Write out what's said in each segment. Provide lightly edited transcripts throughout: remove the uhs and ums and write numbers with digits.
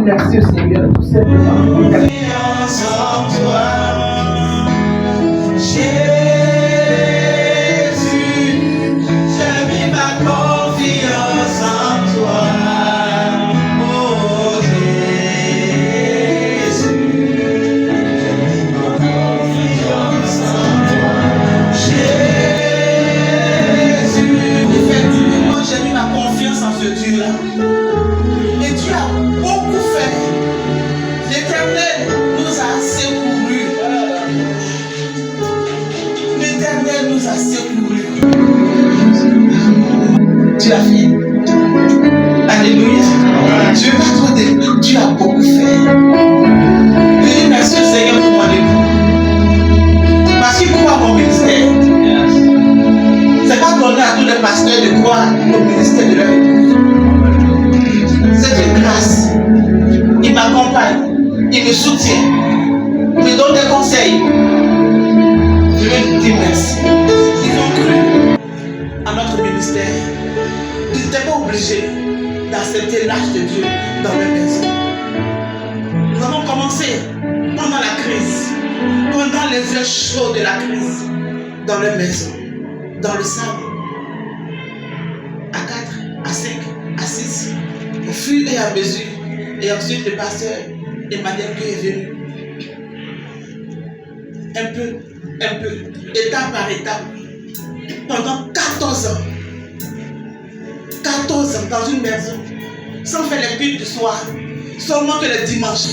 Merci au Seigneur, tout simplement. Tu as fait. Alléluia. Je vais pas trop dire, tu as beaucoup fait. Je dis merci au Seigneur pour mon époux. Parce qu'il croit à mon ministère. C'est pas donné à tous les pasteurs de croire au ministère de leur époux. C'est une grâce. Il m'accompagne, il me soutient, il me donne des conseils. Je vais lui dire merci. Ils ont cru à notre ministère. Ils n'étaient pas obligés d'accepter l'âge de Dieu dans leur maison. Nous avons commencé pendant la crise, pendant les heures chaudes de la crise, dans leur maison, dans le salon, à 4, à 5, à 6, au fur et à mesure. Et ensuite le pasteur Emmanuel est venu. Un peu, étape par étape, pendant 14 ans. 14 ans dans une maison, sans faire les cultes du soir, seulement que le dimanche.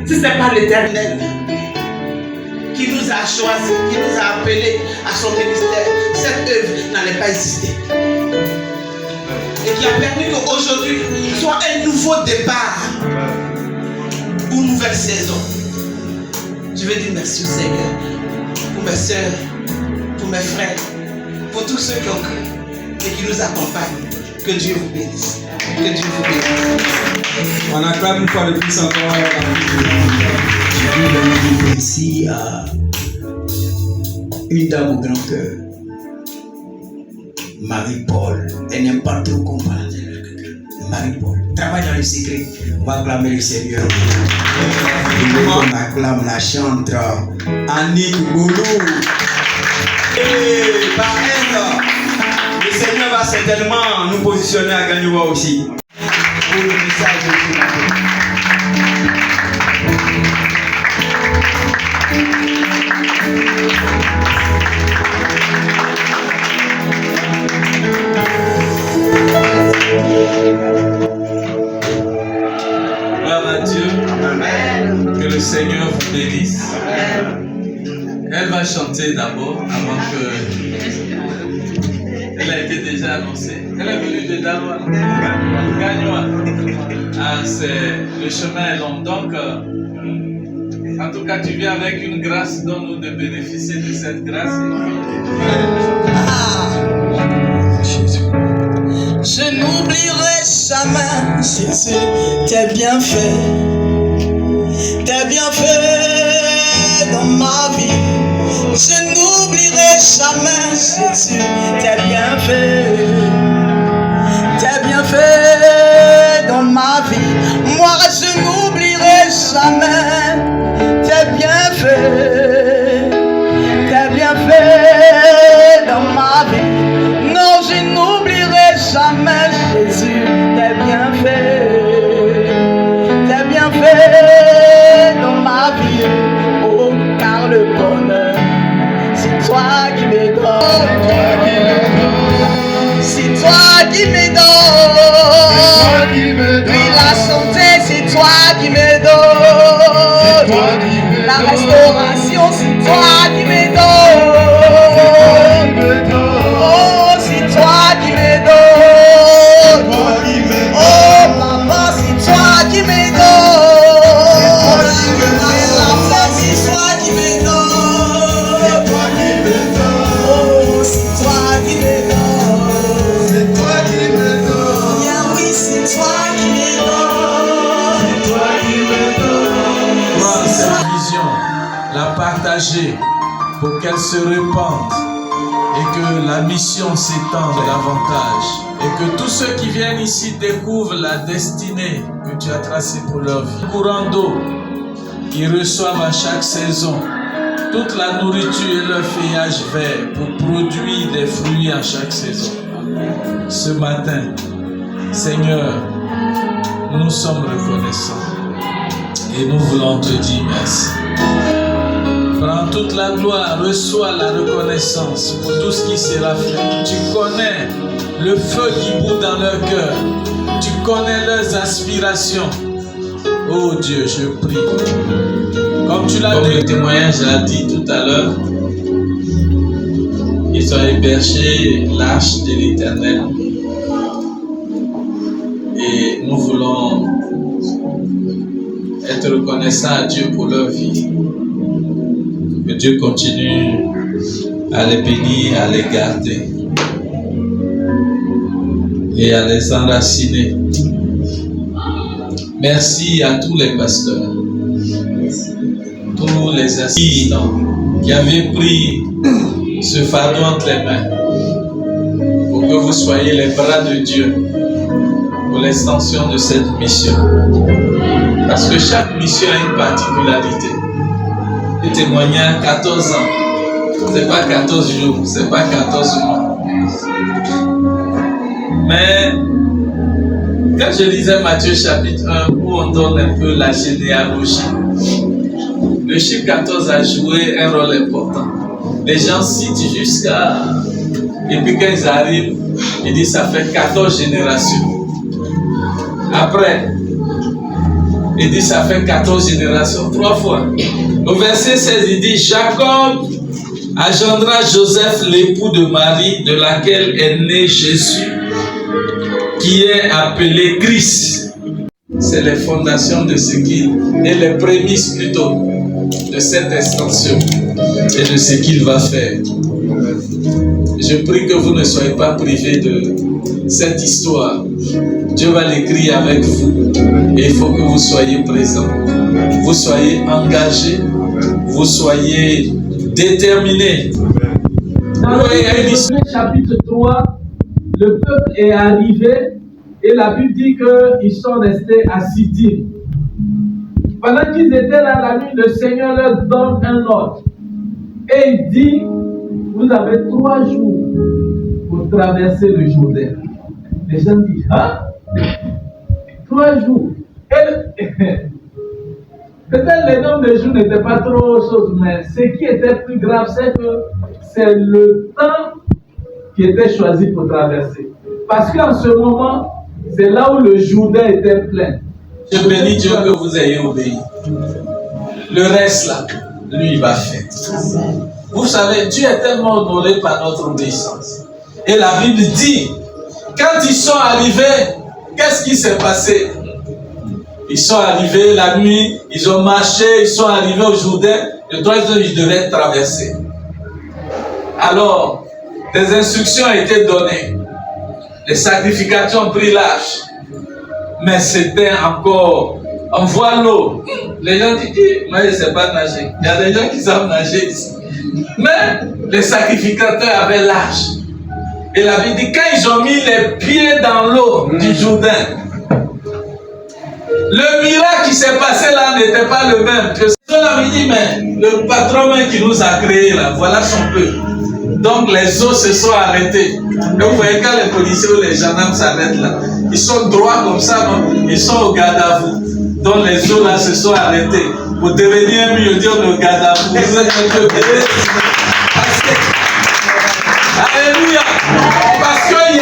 Si ce n'est pas l'Éternel qui nous a choisis, qui nous a appelés à son ministère, cette œuvre n'allait pas exister. Et qui a permis qu'aujourd'hui soit un nouveau départ, une nouvelle saison. Je veux dire merci au Seigneur, pour mes soeurs, pour mes frères, pour tous ceux qui ont cru et qui nous accompagnent. Que Dieu vous bénisse. Que Dieu vous bénisse. On acclame une fois de plus encore. Je veux dire merci à une dame au grand cœur, Marie-Paul. Elle n'aime pas trop qu'on parle d'elle. Marie-Paul travaille dans le secret. On va acclamer le Seigneur. On acclame la chantre Annick Boulou. Et par elle, le Seigneur va certainement nous positionner à Gagnoua aussi. Pour le message de Dieu. Gloire à Dieu. Amen. Que le Seigneur vous bénisse. Amen. Elle va chanter d'abord avant que... Elle a été déjà annoncée. Elle est venue de Daroua. Gagnoua. Ah, le chemin est long. Donc, en tout cas, tu viens avec une grâce. Donne-nous de bénéficier de cette grâce. Je n'oublierai jamais, Jésus, tes bienfaits dans ma vie. Je n'oublierai jamais, Jésus, tes bienfaits. Tes bienfaits dans ma vie. Moi, je n'oublierai jamais tes bienfaits. Tes bienfaits dans ma vie. Non, je n'oublierai jamais, Jésus, tes bienfaits. Tes bienfaits dans ma vie. Oh, car le bonheur, c'est toi qui me donnes. C'est toi qui me donnes. Puis la santé, c'est toi qui me donnes. La restauration, c'est toi qui me donnes. Oh, c'est toi qui me donnes. Oh, papa, c'est toi qui me donnes. La femme, c'est toi qui me donnes. Oh, c'est toi qui me donnes. Cette vision, la partager pour qu'elle se répande et que la mission s'étende davantage et que tous ceux qui viennent ici découvrent la destinée que tu as tracée pour leur vie. Courant d'eau, ils reçoivent à chaque saison toute la nourriture et leur feuillage vert pour produire des fruits à chaque saison. Ce matin, Seigneur, nous sommes reconnaissants et nous voulons te dire merci. Prends toute la gloire, reçois la reconnaissance pour tout ce qui sera fait. Tu connais le feu qui bout dans leur cœur. Tu connais leurs aspirations. Oh Dieu, je prie. Comme tu l'as dit, le témoignage l'a dit tout à l'heure, ils ont hébergé l'arche de l'Éternel. Et nous voulons être reconnaissants à Dieu pour leur vie. Que Dieu continue à les bénir, à les garder et à les enraciner. Merci à tous les pasteurs, tous les assistants qui avaient pris ce fardeau entre les mains pour que vous soyez les bras de Dieu pour l'extension de cette mission. Parce que chaque mission a une particularité. Le témoignage 14 ans, c'est pas 14 jours, c'est pas 14 mois. Mais quand je lisais Matthieu chapitre 1, où on donne un peu la généalogie, le chiffre 14 a joué un rôle important. Les gens citent jusqu'à... Et puis quand ils arrivent, ils disent ça fait 14 générations. Après, ils disent ça fait 14 générations, 3 fois. Au verset 16, il dit Jacob engendra Joseph, l'époux de Marie, de laquelle est né Jésus, qui est appelé Christ. C'est les fondations de ce qu'il et les prémices plutôt de cette extension et de ce qu'il va faire. Je prie que vous ne soyez pas privés de cette histoire. Dieu va l'écrire avec vous et il faut que vous soyez présents, vous soyez engagés, vous soyez déterminés. Dans le chapitre 3, le peuple est arrivé et la Bible dit qu'ils sont restés à Sittim. Pendant qu'ils étaient là la nuit, le Seigneur leur donne un ordre et il dit vous avez 3 jours pour traverser le Jourdain. Les gens disent, hein? 3 jours. Et, peut-être le nombre de jours n'était pas trop chose, mais ce qui était plus grave, c'est que c'est le temps qui était choisi pour traverser. Parce qu'en ce moment, c'est là où le Jourdain était plein. Je bénis Dieu que vous ayez obéi. Le reste là, lui, il va faire. Vous savez, Dieu est tellement honoré par notre obéissance. Et la Bible dit, quand ils sont arrivés, qu'est-ce qui s'est passé? Ils sont arrivés la nuit, ils ont marché, ils sont arrivés au Jourdain, le 3e jour, ils devaient traverser. Alors, des instructions ont été données. Les sacrificateurs ont pris l'âge. Mais c'était encore on voit l'eau. Les gens disent, moi je ne sais pas nager. Il y a des gens qui savent nager ici. Mais les sacrificateurs avaient l'âge. Et la Bible dit, quand ils ont mis les pieds dans l'eau du Jourdain, le miracle qui s'est passé là n'était pas le même. On avait dit, mais le patron même qui nous a créés là, voilà son peuple. Donc les eaux se sont arrêtées. Et vous voyez quand les policiers ou les gendarmes s'arrêtent là, ils sont droits comme ça, non? Ils sont au garde à vous. Donc les eaux là se sont arrêtées. Pour devenir mieux, dire le garde à vous. Vous êtes un peu bébé. Alléluia.